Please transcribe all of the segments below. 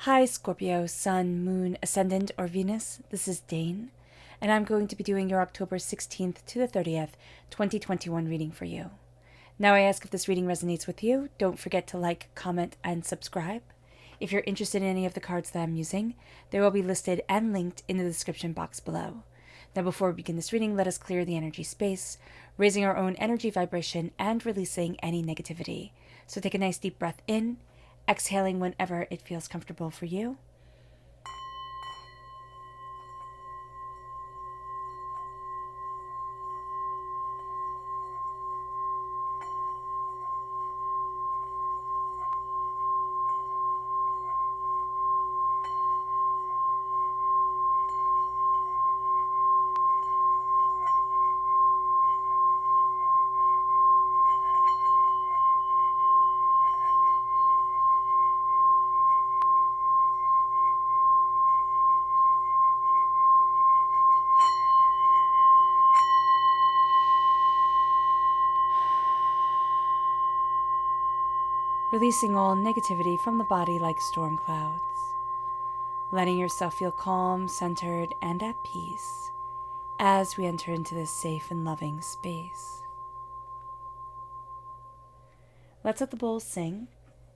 Hi Scorpio, Sun, Moon, Ascendant, or Venus. This is Dane, and I'm going to be doing your October 16th to the 30th, 2021 reading for you. Now I ask if this reading resonates with you, don't forget to like, comment, and subscribe. If you're interested in any of the cards that I'm using, they will be listed and linked in the description box below. Now before we begin this reading, let us clear the energy space, raising our own energy vibration and releasing any negativity. So take a nice deep breath in, exhaling whenever it feels comfortable for you. Releasing all negativity from the body like storm clouds. Letting yourself feel calm, centered, and at peace as we enter into this safe and loving space. Let's let the bowls sing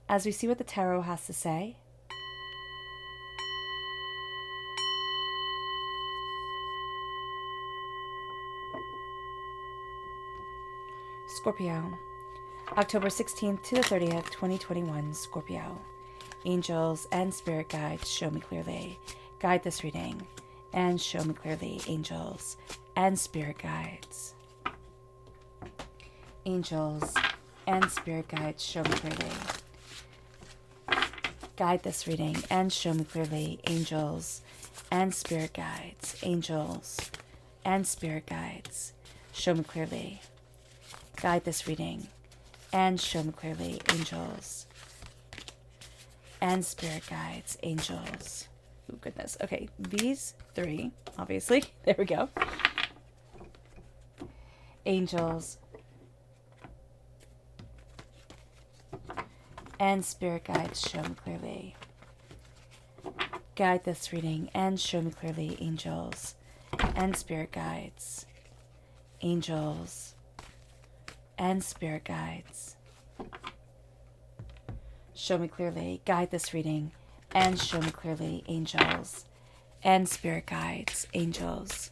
as we see what the tarot has to say. Scorpio, October 16th to the 30th, 2021, Scorpio. Angels and spirit guides, show me clearly. Guide this reading and show me clearly, angels and spirit guides. Angels and spirit guides, show me clearly. Guide this reading and show me clearly, angels and spirit guides. Angels and spirit guides, show me clearly. Guide this reading and show me clearly, angels and spirit guides, angels. Oh, goodness. Okay, these three, obviously. There we go. Angels and spirit guides, show me clearly. Guide this reading and show me clearly, angels and spirit guides. Angels and spirit guides, show me clearly. Guide this reading and show me clearly, angels and spirit guides. Angels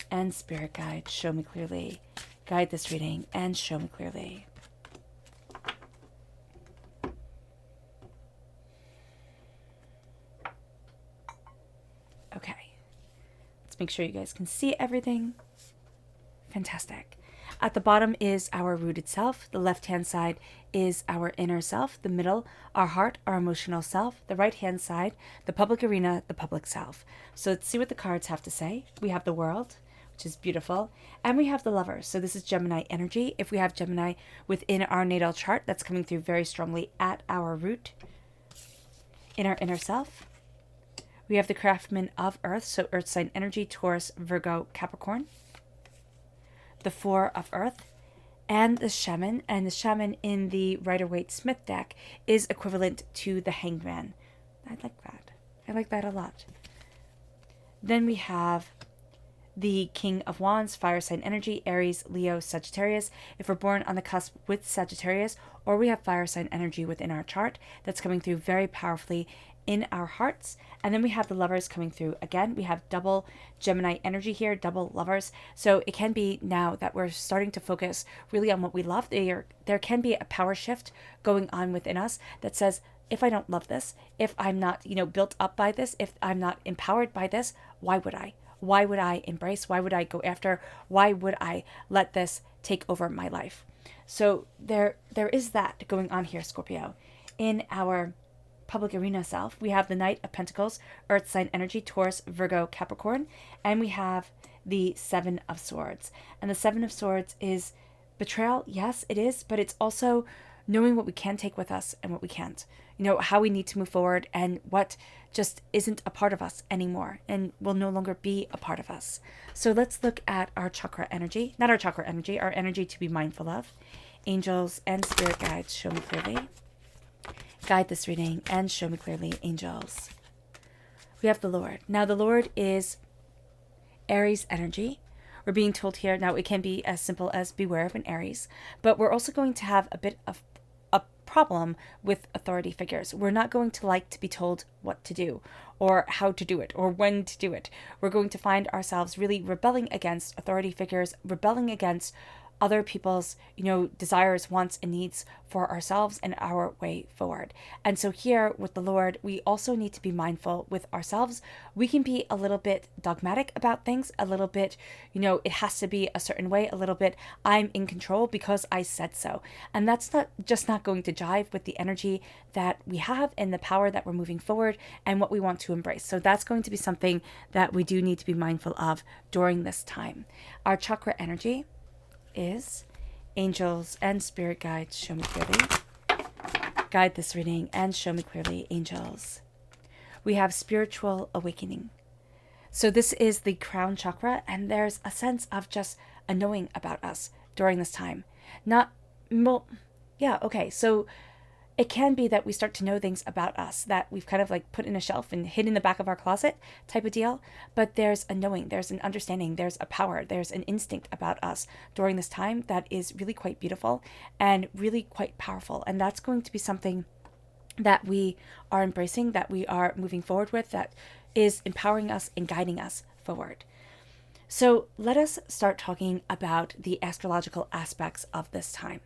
and spirit guides, show me clearly. Guide this reading and show me clearly. Okay, let's make sure you guys can see everything. Fantastic. At the bottom is our rooted self. The left-hand side is our inner self. The middle, our heart, our emotional self. The right-hand side, the public arena, the public self. So let's see what the cards have to say. We have the world, which is beautiful. And we have the lovers. So this is Gemini energy. If we have Gemini within our natal chart, that's coming through very strongly at our root, in our inner self. We have the craftsman of earth. So earth sign energy, Taurus, Virgo, Capricorn. The Four of Earth, and the Shaman. And the Shaman in the Rider-Waite-Smith deck is equivalent to the Hangman. I like that. I like that a lot. Then we have the King of Wands, fire sign energy, Aries, Leo, Sagittarius. If we're born on the cusp with Sagittarius, or we have fire sign energy within our chart, that's coming through very powerfully in our hearts. And then we have the lovers coming through again. We have double Gemini energy here, double lovers. So it can be now that we're starting to focus really on what we love. There can be a power shift going on within us that says, if I don't love this, if I'm not, built up by this, if I'm not empowered by this, why would I? Why would I embrace? Why would I go after? Why would I let this take over my life? So there is that going on here, Scorpio. In our public arena self, we have the Knight of Pentacles, earth sign energy, Taurus, Virgo, Capricorn, and we have the Seven of Swords. And the Seven of Swords is betrayal. Yes, it is, but it's also knowing what we can take with us and what we can't. How we need to move forward and what just isn't a part of us anymore and will no longer be a part of us. So let's look at our chakra energy, not our chakra energy, our energy to be mindful of. Angels and spirit guides, show me clearly. Guide this reading and show me clearly, angels. We have the Lord. Now, the Lord is Aries energy. We're being told here, now it can be as simple as beware of an Aries, but we're also going to have a bit of a problem with authority figures. We're not going to like to be told what to do or how to do it or when to do it. We're going to find ourselves really rebelling against authority figures, rebelling against other people's, desires, wants, and needs for ourselves and our way forward. And so here with the Lord, we also need to be mindful with ourselves. We can be a little bit dogmatic about things, a little bit, it has to be a certain way, a little bit, I'm in control because I said so. And that's not going to jive with the energy that we have and the power that we're moving forward and what we want to embrace. So that's going to be something that we do need to be mindful of during this time. Our chakra energy is angels and spirit guides, show me clearly. Guide this reading and show me clearly, angels. We have spiritual awakening. So this is the crown chakra, and there's a sense of just a knowing about us during this time. So it can be that we start to know things about us that we've kind of like put in a shelf and hid in the back of our closet type of deal. But there's a knowing, there's an understanding, there's a power, there's an instinct about us during this time that is really quite beautiful and really quite powerful. And that's going to be something that we are embracing, that we are moving forward with, that is empowering us and guiding us forward. So let us start talking about the astrological aspects of this time.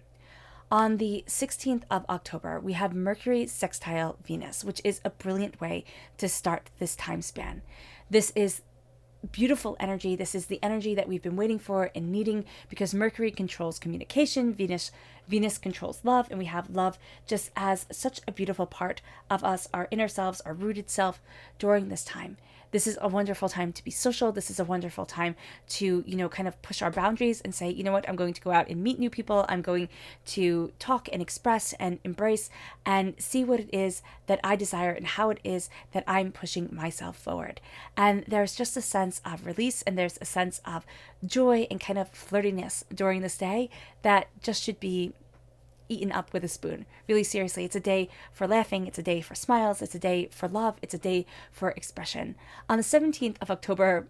On the 16th of October, we have Mercury sextile Venus, which is a brilliant way to start this time span. This is beautiful energy. This is the energy that we've been waiting for and needing, because Mercury controls communication, Venus controls love, and we have love just as such a beautiful part of us, our inner selves, our rooted self during this time. This is a wonderful time to be social. This is a wonderful time to, kind of push our boundaries and say, you know what, I'm going to go out and meet new people. I'm going to talk and express and embrace and see what it is that I desire and how it is that I'm pushing myself forward. And there's just a sense of release, and there's a sense of joy and kind of flirtiness during this day that just should be eaten up with a spoon. Really seriously, it's a day for laughing, it's a day for smiles, it's a day for love, it's a day for expression. On the 17th of October,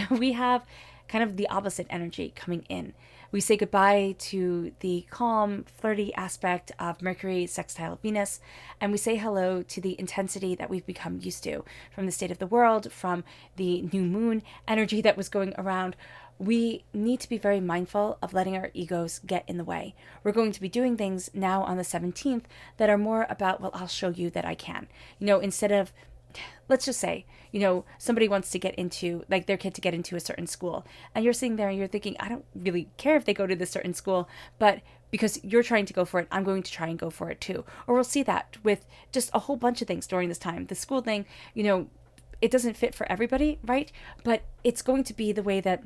we have kind of the opposite energy coming in. We say goodbye to the calm, flirty aspect of Mercury sextile Venus, and we say hello to the intensity that we've become used to from the state of the world, from the new moon energy that was going around. We need to be very mindful of letting our egos get in the way. We're going to be doing things now on the 17th that are more about, well, I'll show you that I can. Instead of, let's just say, somebody wants to get into, like, their kid to get into a certain school, and you're sitting there and you're thinking, I don't really care if they go to this certain school, but because you're trying to go for it, I'm going to try and go for it too. Or we'll see that with just a whole bunch of things during this time. The school thing, it doesn't fit for everybody, right? But it's going to be the way that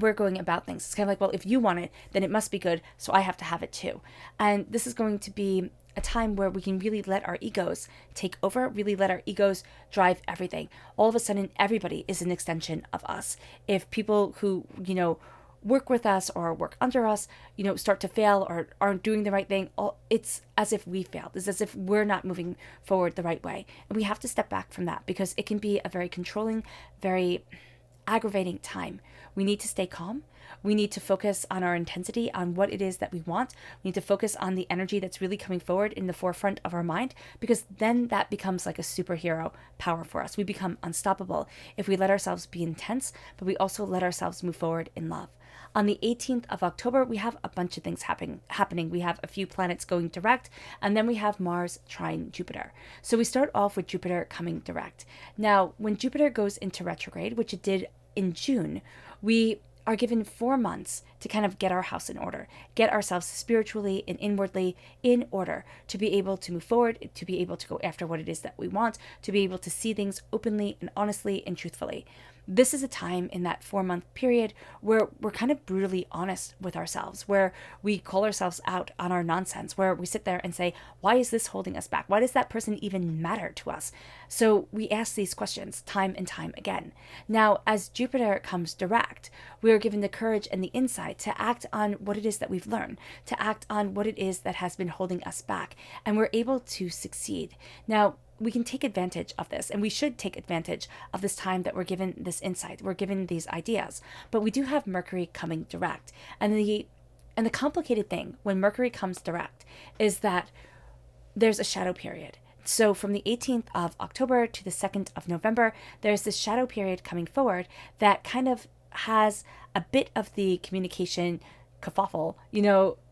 we're going about things. It's kind of like, well, if you want it, then it must be good, so I have to have it too. And this is going to be a time where we can really let our egos take over, really let our egos drive everything. All of a sudden, everybody is an extension of us. If people who, work with us or work under us, start to fail or aren't doing the right thing, it's as if we failed. It's as if we're not moving forward the right way. And we have to step back from that, because it can be a very controlling, very aggravating time. We need to stay calm. We need to focus on our intensity, on what it is that we want. We need to focus on the energy that's really coming forward in the forefront of our mind, because then that becomes like a superhero power for us. We become unstoppable if we let ourselves be intense, but we also let ourselves move forward in love. On the 18th of October, we have a bunch of things happening. We have a few planets going direct, and then we have Mars trine Jupiter. So we start off with Jupiter coming direct. Now, when Jupiter goes into retrograde, which it did in June, we are given 4 months to kind of get our house in order, get ourselves spiritually and inwardly in order to be able to move forward, to be able to go after what it is that we want, to be able to see things openly and honestly and truthfully. this is a time in that 4-month period where we're kind of brutally honest with ourselves, where we call ourselves out on our nonsense, where we sit there and say, why is this holding us back? Why does that person even matter to us? So we ask these questions time and time again. Now, as Jupiter comes direct, we are given the courage and the insight to act on what it is that we've learned, to act on what it is that has been holding us back, and we're able to succeed. Now, we can take advantage of this, and we should take advantage of this time that we're given this insight, we're given these ideas. But we do have Mercury coming direct, and the complicated thing when Mercury comes direct is that there's a shadow period. So from the 18th of October to the 2nd of November, there's this shadow period coming forward that kind of has a bit of the communication kerfuffle,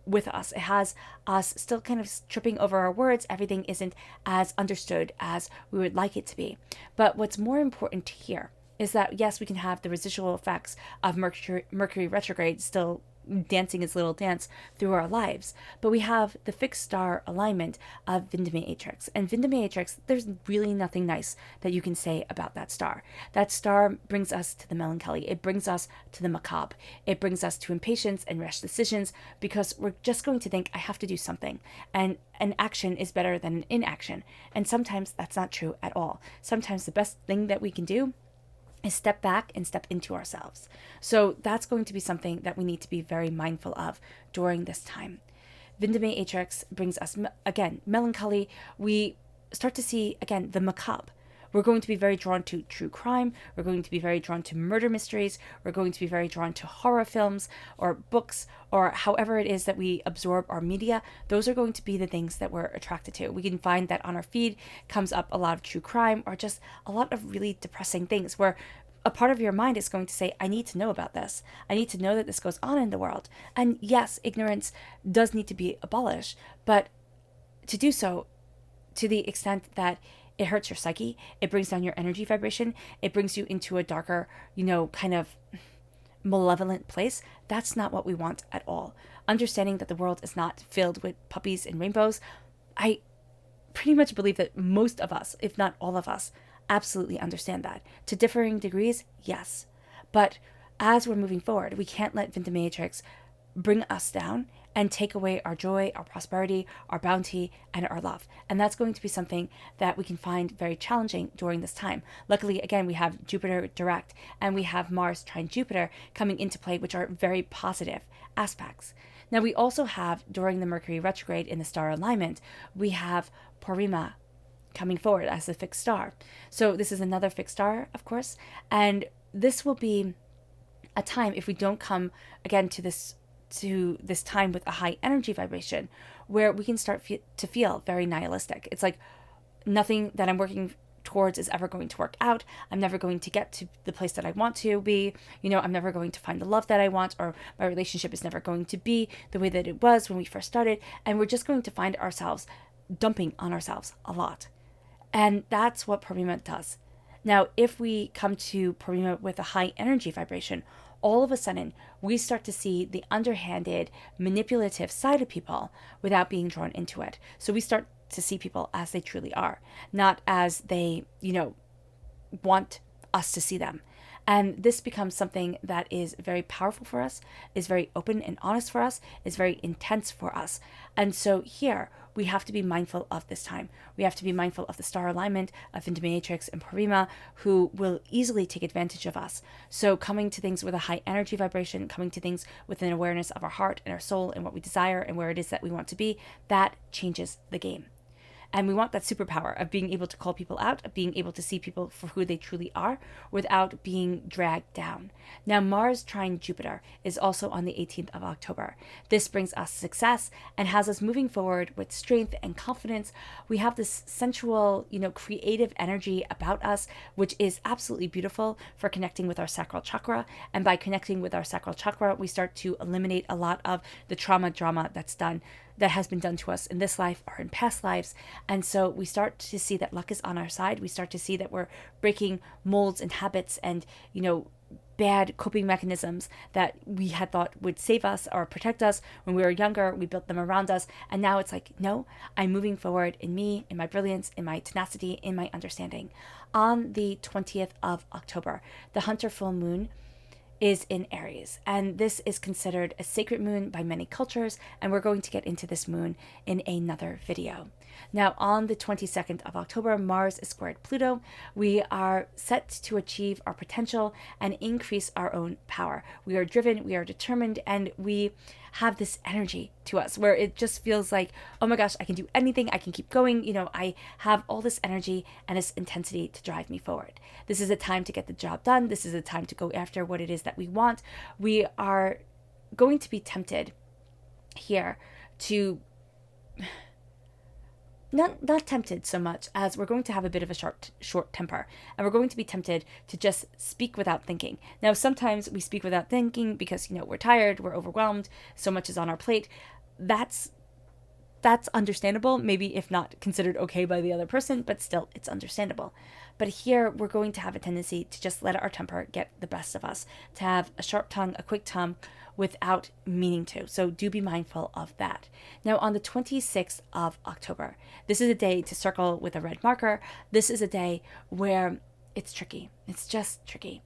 with us. It has us still kind of tripping over our words. Everything isn't as understood as we would like it to be. But what's more important here is that, yes, we can have the residual effects of Mercury retrograde still dancing its little dance through our lives, but we have the fixed star alignment of Vindamatrix. And Vindamatrix, there's really nothing nice that you can say about that star. That star brings us to the melancholy. It brings us to the macabre. It brings us to impatience and rash decisions, because we're just going to think, I have to do something, and an action is better than an inaction. And sometimes that's not true at all. Sometimes the best thing that we can do is step back and step into ourselves. So that's going to be something that we need to be very mindful of during this time. Vindamatrix brings us, again, melancholy. We start to see, again, the macabre. We're going to be very drawn to true crime. We're going to be very drawn to murder mysteries. We're going to be very drawn to horror films or books, or however it is that we absorb our media. Those are going to be the things that we're attracted to. We can find that on our feed comes up a lot of true crime, or just a lot of really depressing things where a part of your mind is going to say, I need to know about this. I need to know that this goes on in the world. And yes, ignorance does need to be abolished, but to do so to the extent that it hurts your psyche, it brings down your energy vibration, it brings you into a darker, kind of malevolent place. That's not what we want at all. Understanding that the world is not filled with puppies and rainbows, I pretty much believe that most of us, if not all of us, absolutely understand that. To differing degrees, yes. But as we're moving forward, we can't let Vindamatrix bring us down and take away our joy, our prosperity, our bounty, and our love. And that's going to be something that we can find very challenging during this time. Luckily, again, we have Jupiter direct and we have Mars trine Jupiter coming into play, which are very positive aspects. Now, we also have, during the Mercury retrograde in the star alignment, we have Purima coming forward as a fixed star. So this is another fixed star, of course, and this will be a time, if we don't come again to this time with a high energy vibration, where we can start to feel very nihilistic. It's like nothing that I'm working towards is ever going to work out. I'm never going to get to the place that I want to be. I'm never going to find the love that I want, or my relationship is never going to be the way that it was when we first started. And we're just going to find ourselves dumping on ourselves a lot. And that's what Purima does. Now, if we come to Purima with a high energy vibration, all of a sudden we start to see the underhanded, manipulative side of people without being drawn into it. So we start to see people as they truly are, not as they, want us to see them. And this becomes something that is very powerful for us, is very open and honest for us, is very intense for us. And so here, we have to be mindful of this time. We have to be mindful of the star alignment of Vindamatrix and Purima, who will easily take advantage of us. So coming to things with a high energy vibration, coming to things with an awareness of our heart and our soul and what we desire and where it is that we want to be, that changes the game. And we want that superpower of being able to call people out, of being able to see people for who they truly are without being dragged down. Now, Mars trine Jupiter is also on the 18th of October. This brings us success and has us moving forward with strength and confidence. We have this sensual, creative energy about us, which is absolutely beautiful for connecting with our sacral chakra. And by connecting with our sacral chakra, we start to eliminate a lot of the drama that has been done to us in this life or in past lives. And so we start to see that luck is on our side. We start to see that we're breaking molds and habits and, bad coping mechanisms that we had thought would save us or protect us when we were younger. We built them around us. And now it's like, no, I'm moving forward in me, in my brilliance, in my tenacity, in my understanding. On the 20th of October, the Hunter full moon is in Aries, and this is considered a sacred moon by many cultures, and we're going to get into this moon in another video. Now, on the 22nd of October, Mars is squared Pluto. We are set to achieve our potential and increase our own power. We are driven, we are determined, and we have this energy to us where it just feels like, oh my gosh, I can do anything, I can keep going. I have all this energy and this intensity to drive me forward. This is a time to get the job done. This is a time to go after what it is that we want. We are going to be tempted here to not tempted so much as we're going to have a bit of a short temper, and we're going to be tempted to just speak without thinking. Now, sometimes we speak without thinking because, we're tired, we're overwhelmed, so much is on our plate. That's understandable, maybe if not considered okay by the other person, but still, it's understandable. But here, we're going to have a tendency to just let our temper get the best of us, to have a sharp tongue, a quick tongue, without meaning to. So do be mindful of that. Now, on the 26th of October, this is a day to circle with a red marker. This is a day where it's tricky. It's just tricky.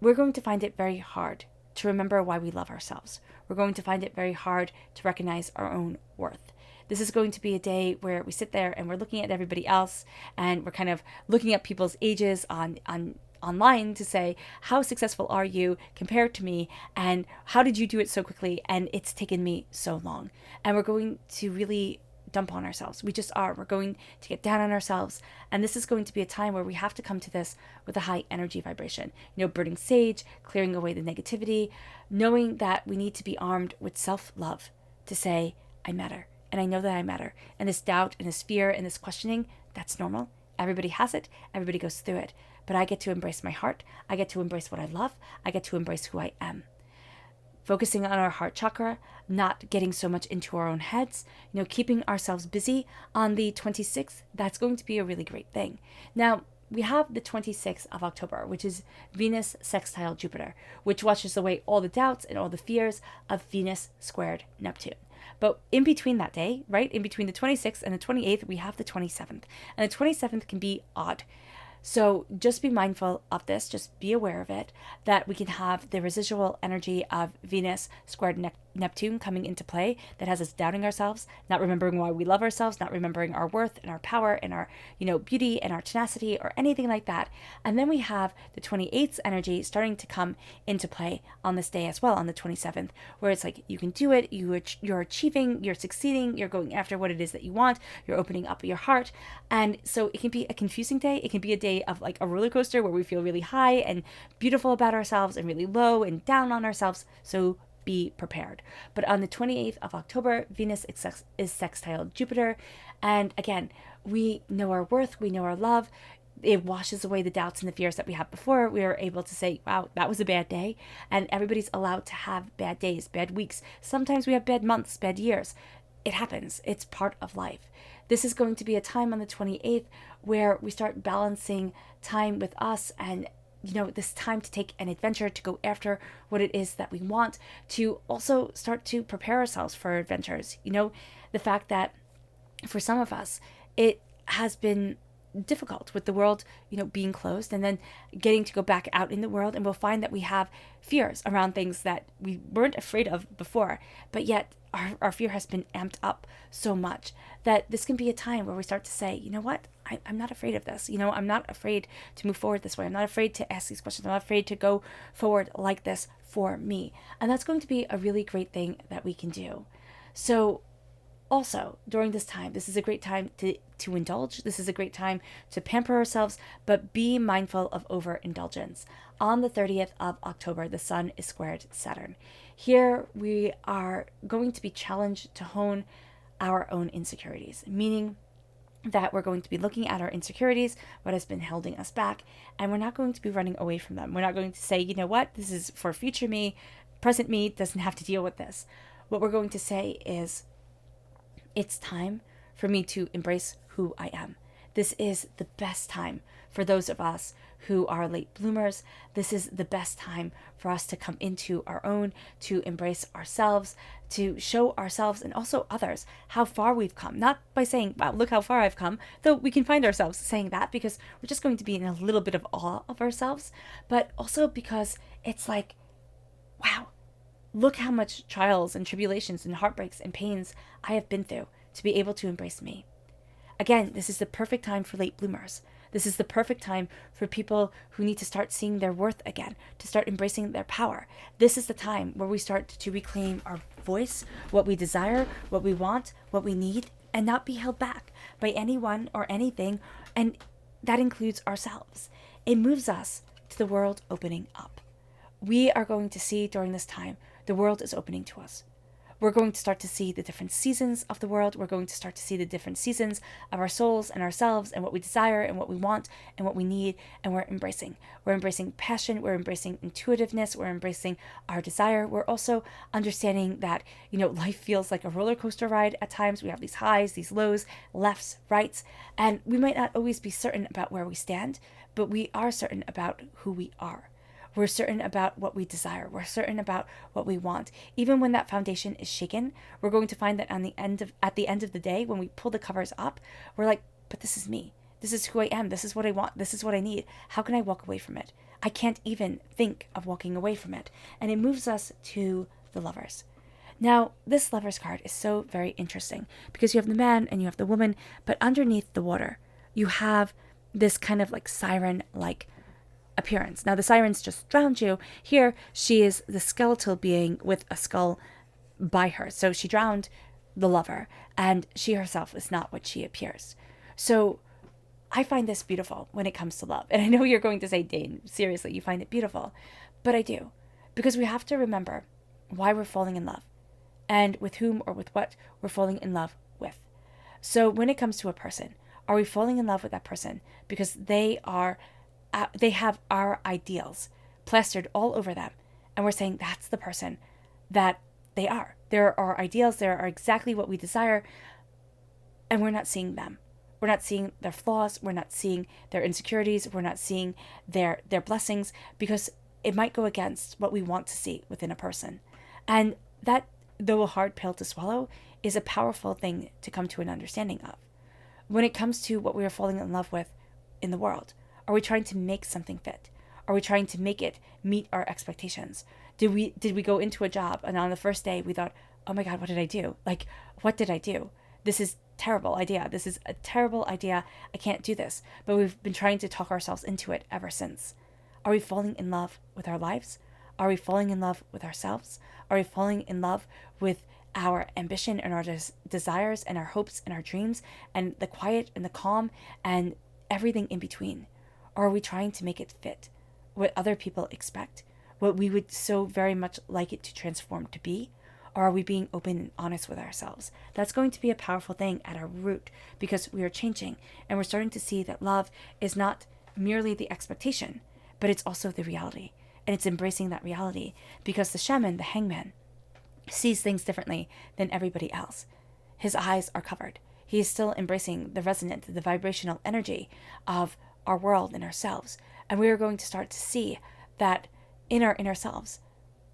We're going to find it very hard to remember why we love ourselves. We're going to find it very hard to recognize our own worth. This is going to be a day where we sit there and we're looking at everybody else, and we're kind of looking at people's ages online to say, how successful are you compared to me, and how did you do it so quickly, and it's taken me so long. And we're going to really dump on ourselves. We just are. We're going to get down on ourselves, and this is going to be a time where we have to come to this with a high energy vibration. Burning sage, clearing away the negativity, knowing that we need to be armed with self-love to say, I matter, and I know that I matter. And this doubt and this fear and this questioning, that's normal. Everybody has it. Everybody goes through it. But I get to embrace my heart. I get to embrace what I love. I get to embrace who I am. Focusing on our heart chakra, not getting so much into our own heads, keeping ourselves busy on the 26th, that's going to be a really great thing. Now, we have the 26th of October, which is Venus sextile Jupiter, which washes away all the doubts and all the fears of Venus squared Neptune. But in between that day, right, in between the 26th and the 28th, we have the 27th. And the 27th can be odd. So just be mindful of this, just be aware of it, that we can have the residual energy of Venus squared Neptune coming into play that has us doubting ourselves, not remembering why we love ourselves, not remembering our worth and our power and our, beauty and our tenacity or anything like that. And then we have the 28th energy starting to come into play on this day as well, on the 27th, where it's like, you can do it, you're achieving, you're succeeding, you're going after what it is that you want, you're opening up your heart. And so it can be a confusing day. It can be a day of like a roller coaster where we feel really high and beautiful about ourselves and really low and down on ourselves. So be prepared. But on the 28th of October, Venus is sextile Jupiter. And again, we know our worth, we know our love. It washes away the doubts and the fears that we had before. We are able to say, wow, that was a bad day. And everybody's allowed to have bad days, bad weeks. Sometimes we have bad months, bad years. It happens. It's part of life. This is going to be a time on the 28th where we start balancing time with us and this time to take an adventure, to go after what it is that we want, to also start to prepare ourselves for adventures. The fact that for some of us, it has been difficult with the world, being closed, and then getting to go back out in the world, and we'll find that we have fears around things that we weren't afraid of before, but yet our fear has been amped up so much that this can be a time where we start to say, you know what, I'm not afraid of this. I'm not afraid to move forward this way. I'm not afraid to ask these questions. I'm not afraid to go forward like this for me. And that's going to be a really great thing that we can do. So also, during this time, this is a great time to indulge. This is a great time to pamper ourselves, but be mindful of overindulgence. On the 30th of October, the Sun is squared Saturn. Here, we are going to be challenged to hone our own insecurities, meaning that we're going to be looking at our insecurities, what has been holding us back, and we're not going to be running away from them. We're not going to say, you know what, this is for future me, present me doesn't have to deal with this. What we're going to say is, it's time for me to embrace who I am. This is the best time for those of us who are late bloomers. This is the best time for us to come into our own, to embrace ourselves, to show ourselves and also others how far we've come. Not by saying, wow, look how far I've come, though we can find ourselves saying that because we're just going to be in a little bit of awe of ourselves, but also because it's like, wow, look how much trials and tribulations and heartbreaks and pains I have been through to be able to embrace me. Again, this is the perfect time for late bloomers. This is the perfect time for people who need to start seeing their worth again, to start embracing their power. This is the time where we start to reclaim our voice, what we desire, what we want, what we need, and not be held back by anyone or anything, and that includes ourselves. It moves us to the world opening up. We are going to see during this time, the world is opening to us. We're going to start to see the different seasons of the world. We're going to start to see the different seasons of our souls and ourselves and what we desire and what we want and what we need. And we're embracing. We're embracing passion. We're embracing intuitiveness. We're embracing our desire. We're also understanding that, life feels like a roller coaster ride at times. We have these highs, these lows, lefts, rights, and we might not always be certain about where we stand, but we are certain about who we are. We're certain about what we desire. We're certain about what we want. Even when that foundation is shaken, we're going to find that at the end of the day, when we pull the covers up, we're like, but this is me. This is who I am. This is what I want. This is what I need. How can I walk away from it? I can't even think of walking away from it. And it moves us to the Lovers. Now, this Lovers card is so very interesting because you have the man and you have the woman, but underneath the water, you have this kind of like siren-like appearance. Now, the sirens just drowned you. Here, she is the skeletal being with a skull by her. So she drowned the lover, and she herself is not what she appears. So I find this beautiful when it comes to love. And I know you're going to say, Dane, seriously, you find it beautiful. But I do. Because we have to remember why we're falling in love and with whom or with what we're falling in love with. So when it comes to a person, are we falling in love with that person because they have our ideals plastered all over them, and we're saying that's the person that they are. There are our ideals, there are exactly what we desire, and we're not seeing them. We're not seeing their flaws, we're not seeing their insecurities, we're not seeing their blessings, because it might go against what we want to see within a person. And that, though a hard pill to swallow, is a powerful thing to come to an understanding of. When it comes to what we are falling in love with in the world, are we trying to make something fit? Are we trying to make it meet our expectations? Did we go into a job and on the first day we thought, oh my God, what did I do? Like, what did I do? This is terrible idea. This is a terrible idea. I can't do this. But we've been trying to talk ourselves into it ever since. Are we falling in love with our lives? Are we falling in love with ourselves? Are we falling in love with our ambition and our desires and our hopes and our dreams and the quiet and the calm and everything in between? Or are we trying to make it fit what other people expect, what we would so very much like it to transform to be? Or are we being open and honest with ourselves? That's going to be a powerful thing at our root, because we are changing and we're starting to see that love is not merely the expectation, but it's also the reality. And it's embracing that reality, because the shaman, the hangman, sees things differently than everybody else. His eyes are covered. He is still embracing the resonant, the vibrational energy of our world and ourselves. And we are going to start to see that in our inner selves,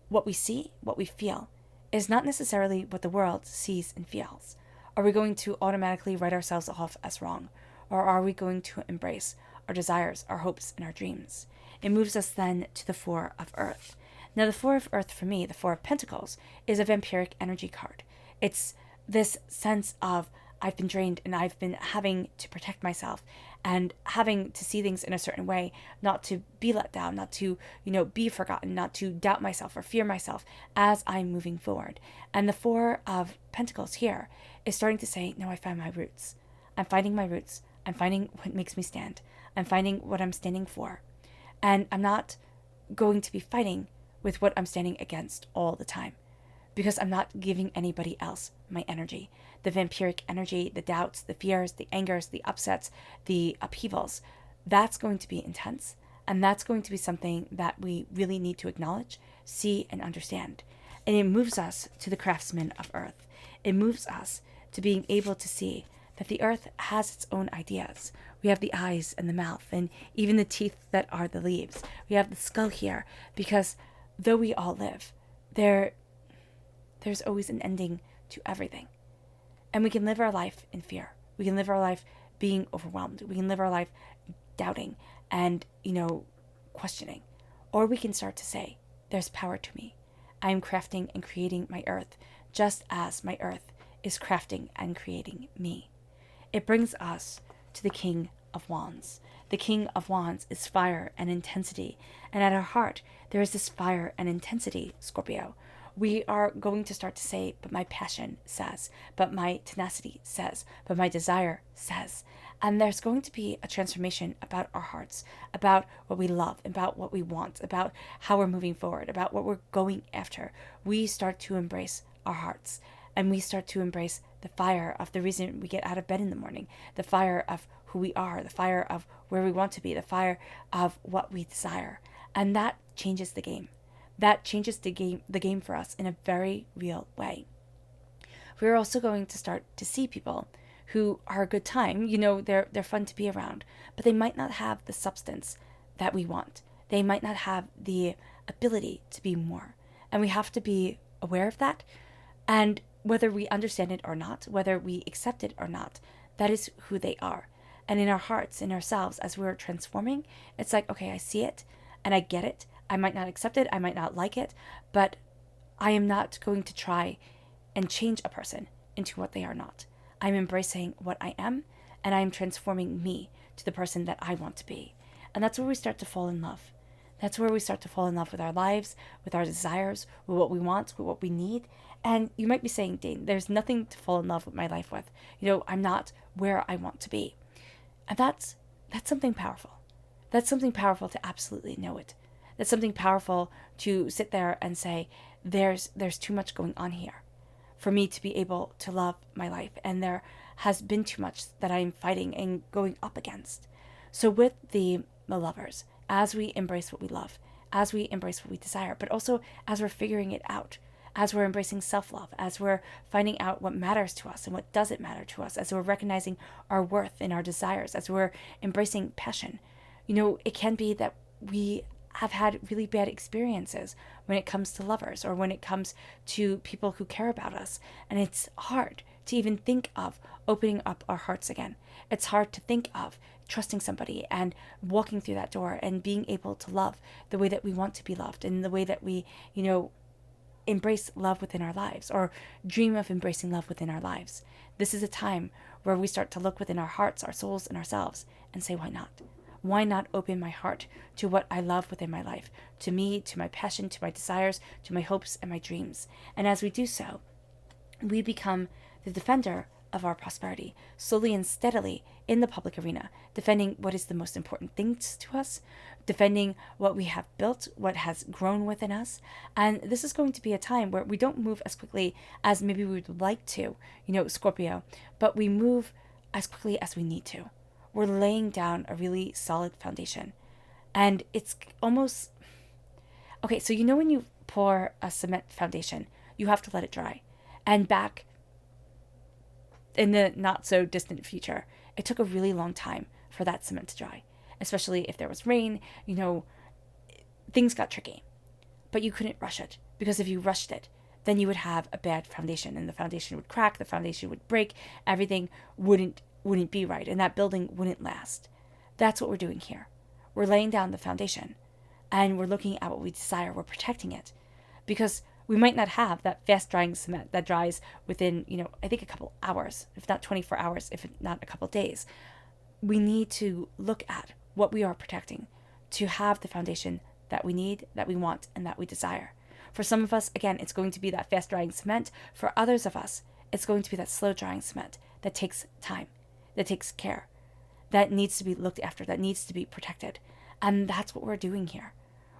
what we see, what we feel, is not necessarily what the world sees and feels. Are we going to automatically write ourselves off as wrong? Or are we going to embrace our desires, our hopes, and our dreams? It moves us then to the Four of Earth. Now, the Four of Earth for me, the Four of Pentacles, is a vampiric energy card. It's this sense of I've been drained and I've been having to protect myself and having to see things in a certain way, not to be let down, not to, be forgotten, not to doubt myself or fear myself as I'm moving forward. And the Four of Pentacles here is starting to say, no, I found my roots. I'm finding my roots. I'm finding what makes me stand. I'm finding what I'm standing for. And I'm not going to be fighting with what I'm standing against all the time, because I'm not giving anybody else my energy. The vampiric energy, the doubts, the fears, the angers, the upsets, the upheavals, that's going to be intense. And that's going to be something that we really need to acknowledge, see, and understand. And it moves us to the craftsman of Earth. It moves us to being able to see that the earth has its own ideas. We have the eyes and the mouth and even the teeth that are the leaves. We have the skull here because though we all live, there's always an ending to everything. And we can live our life in fear. We can live our life being overwhelmed. We can live our life doubting and, questioning. Or we can start to say, there's power to me. I am crafting and creating my earth just as my earth is crafting and creating me. It brings us to the King of Wands. The King of Wands is fire and intensity. And at our heart, there is this fire and intensity, Scorpio. We are going to start to say, but my passion says, but my tenacity says, but my desire says. And there's going to be a transformation about our hearts, about what we love, about what we want, about how we're moving forward, about what we're going after. We start to embrace our hearts, and we start to embrace the fire of the reason we get out of bed in the morning, the fire of who we are, the fire of where we want to be, the fire of what we desire. And that changes the game. That changes the game for us in a very real way. We're also going to start to see people who are a good time. They're fun to be around, but they might not have the substance that we want. They might not have the ability to be more. And we have to be aware of that. And whether we understand it or not, whether we accept it or not, that is who they are. And in our hearts, in ourselves, as we're transforming, it's like, okay, I see it and I get it. I might not accept it, I might not like it, but I am not going to try and change a person into what they are not. I'm embracing what I am, and I am transforming me to the person that I want to be. And that's where we start to fall in love. That's where we start to fall in love with our lives, with our desires, with what we want, with what we need. And you might be saying, Dane, there's nothing to fall in love with my life with. I'm not where I want to be. And that's something powerful. That's something powerful to absolutely know it. That's something powerful to sit there and say, there's too much going on here for me to be able to love my life. And there has been too much that I'm fighting and going up against. So with the lovers, as we embrace what we love, as we embrace what we desire, but also as we're figuring it out, as we're embracing self-love, as we're finding out what matters to us and what doesn't matter to us, as we're recognizing our worth and our desires, as we're embracing passion, it can be that we have had really bad experiences when it comes to lovers or when it comes to people who care about us. And it's hard to even think of opening up our hearts again. It's hard to think of trusting somebody and walking through that door and being able to love the way that we want to be loved and the way that we, embrace love within our lives or dream of embracing love within our lives. This is a time where we start to look within our hearts, our souls, and ourselves and say, why not? Why not open my heart to what I love within my life, to me, to my passion, to my desires, to my hopes and my dreams? And as we do so, we become the defender of our prosperity, slowly and steadily in the public arena, defending what is the most important things to us, defending what we have built, what has grown within us. And this is going to be a time where we don't move as quickly as maybe we would like to, Scorpio, but we move as quickly as we need to. We're laying down a really solid foundation. And it's almost, okay, so when you pour a cement foundation, you have to let it dry. And back in the not so distant future, it took a really long time for that cement to dry, especially if there was rain, things got tricky. But you couldn't rush it, because if you rushed it, then you would have a bad foundation and the foundation would crack, the foundation would break, everything wouldn't be right, and that building wouldn't last. That's what we're doing here. We're laying down the foundation, and we're looking at what we desire. We're protecting it, because we might not have that fast drying cement that dries within, I think a couple hours, if not 24 hours, if not a couple days. We need to look at what we are protecting to have the foundation that we need, that we want, and that we desire. For some of us, again, it's going to be that fast drying cement. For others of us, it's going to be that slow drying cement that takes time, that takes care, that needs to be looked after, that needs to be protected. And that's what we're doing here.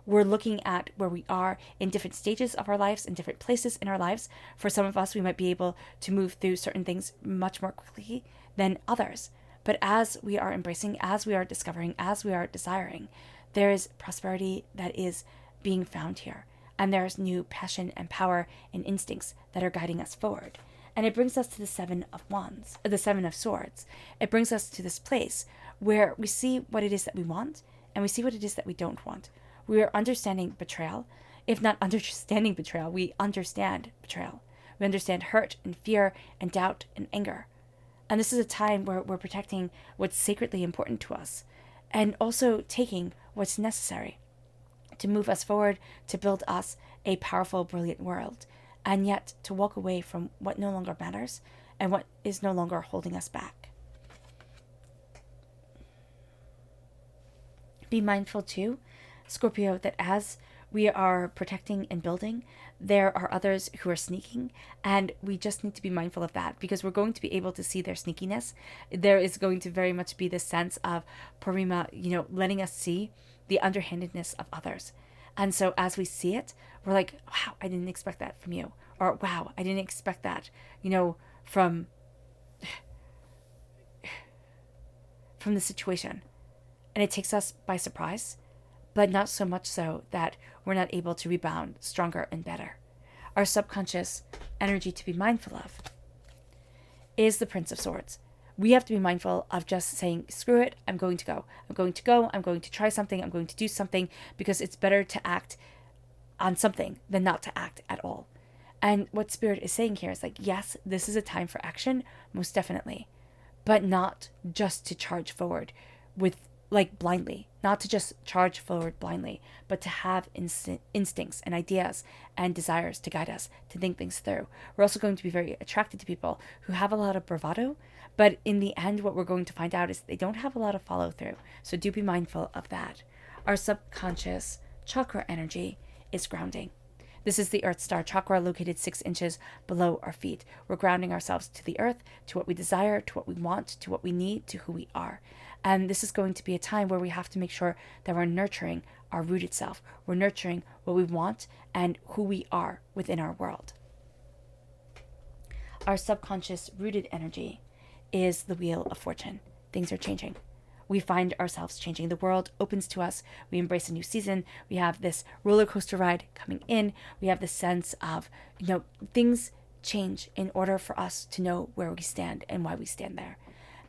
We're looking at where we are in different stages of our lives, in different places in our lives. For some of us, we might be able to move through certain things much more quickly than others. But as we are embracing, as we are discovering, as we are desiring, there is prosperity that is being found here. And there's new passion and power and instincts that are guiding us forward. And it brings us to the Seven of Wands, the Seven of Swords. It brings us to this place where we see what it is that we want and we see what it is that we don't want. We are understanding betrayal. If not understanding betrayal, we understand betrayal. We understand hurt and fear and doubt and anger. And this is a time where we're protecting what's sacredly important to us and also taking what's necessary to move us forward, to build us a powerful, brilliant world, and yet to walk away from what no longer matters and what is no longer holding us back. Be mindful too, Scorpio, that as we are protecting and building, there are others who are sneaking, and we just need to be mindful of that because we're going to be able to see their sneakiness. There is going to very much be this sense of Parima, letting us see the underhandedness of others. And so as we see it, we're like, wow, I didn't expect that from you. Or wow, I didn't expect that, from the situation. And it takes us by surprise, but not so much so that we're not able to rebound stronger and better. Our subconscious energy to be mindful of is the Prince of Swords. We have to be mindful of just saying, screw it, I'm going to go. I'm going to go, I'm going to try something, I'm going to do something, because it's better to act on something than not to act at all. And what Spirit is saying here is like, yes, this is a time for action, most definitely, but not just to charge forward blindly, not to just charge forward blindly, but to have instincts and ideas and desires to guide us, to think things through. We're also going to be very attracted to people who have a lot of bravado, but in the end, what we're going to find out is they don't have a lot of follow through. So do be mindful of that. Our subconscious chakra energy is grounding. This is the Earth Star chakra located 6 inches below our feet. We're grounding ourselves to the earth, to what we desire, to what we want, to what we need, to who we are. And this is going to be a time where we have to make sure that we're nurturing our rooted self. We're nurturing what we want and who we are within our world. Our subconscious rooted energy is the Wheel of Fortune. Things are changing. We find ourselves changing. The world opens to us. We embrace a new season. We have this roller coaster ride coming in. We have this sense of, things change in order for us to know where we stand and why we stand there.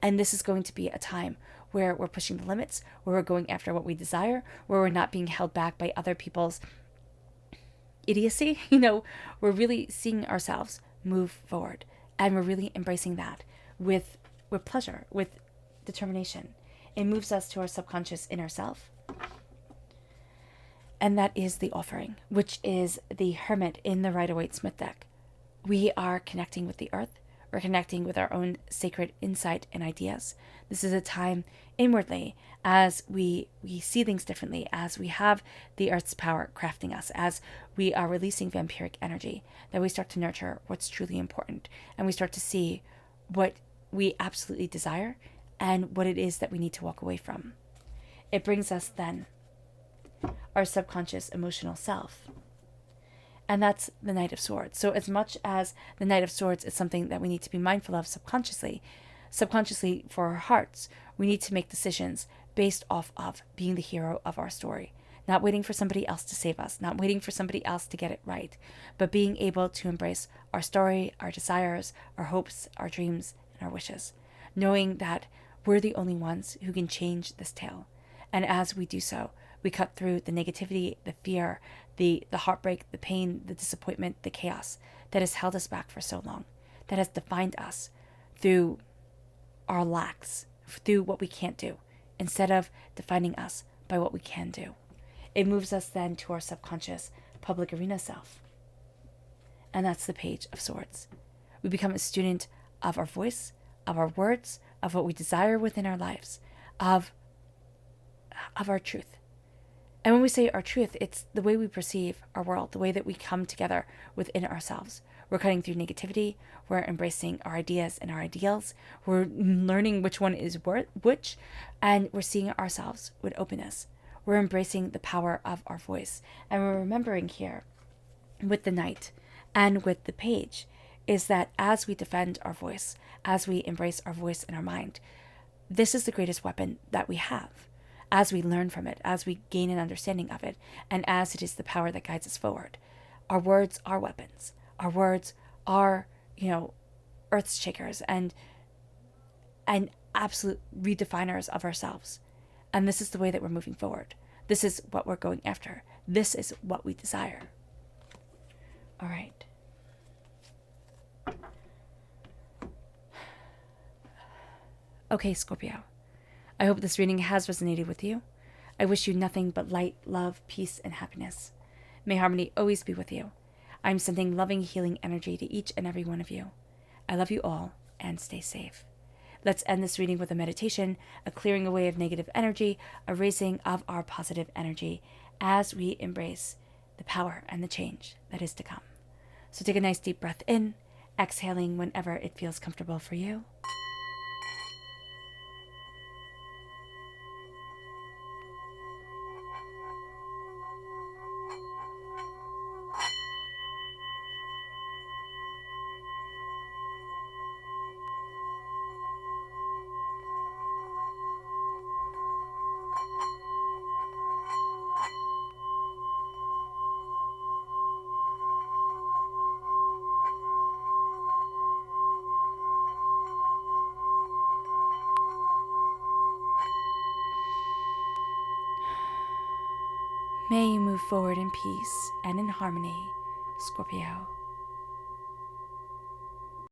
And this is going to be a time where we're pushing the limits, where we're going after what we desire, where we're not being held back by other people's idiocy. We're really seeing ourselves move forward, and we're really embracing that with pleasure, with determination. It moves us to our subconscious inner self. And that is the Offering, which is the Hermit in the Rider-Waite-Smith deck. We are connecting with the earth. We're connecting with our own sacred insight and ideas. This is a time inwardly as we see things differently, as we have the earth's power crafting us, as we are releasing vampiric energy, that we start to nurture what's truly important, and we start to see what we absolutely desire and what it is that we need to walk away from. It brings us then our subconscious emotional self. And that's the Knight of Swords. So as much as the Knight of Swords is something that we need to be mindful of subconsciously for our hearts, we need to make decisions based off of being the hero of our story. Not waiting for somebody else to save us, not waiting for somebody else to get it right, but being able to embrace our story, our desires, our hopes, our dreams, and our wishes. Knowing that we're the only ones who can change this tale. And as we do so, we cut through the negativity, the fear, the heartbreak, the pain, the disappointment, the chaos that has held us back for so long, that has defined us through our lacks, through what we can't do, instead of defining us by what we can do. It moves us then to our subconscious public arena self. And that's the Page of Swords. We become a student of our voice, of our words, of what we desire within our lives, of our truth. And when we say our truth, it's the way we perceive our world, the way that we come together within ourselves. We're cutting through negativity. We're embracing our ideas and our ideals. We're learning which one is which, and we're seeing ourselves with openness. We're embracing the power of our voice. And we're remembering here with the Knight and with the Page is that as we defend our voice, as we embrace our voice and our mind, this is the greatest weapon that we have. As we learn from it, as we gain an understanding of it, and as it is the power that guides us forward. Our words are weapons. Our words are, earth shakers and absolute redefiners of ourselves. And this is the way that we're moving forward. This is what we're going after. This is what we desire. All right. Okay, Scorpio. I hope this reading has resonated with you. I wish you nothing but light, love, peace, and happiness. May harmony always be with you. I'm sending loving, healing energy to each and every one of you. I love you all, and stay safe. Let's end this reading with a meditation, a clearing away of negative energy, a raising of our positive energy as we embrace the power and the change that is to come. So take a nice deep breath in, exhaling whenever it feels comfortable for you. May you move forward in peace and in harmony, Scorpio.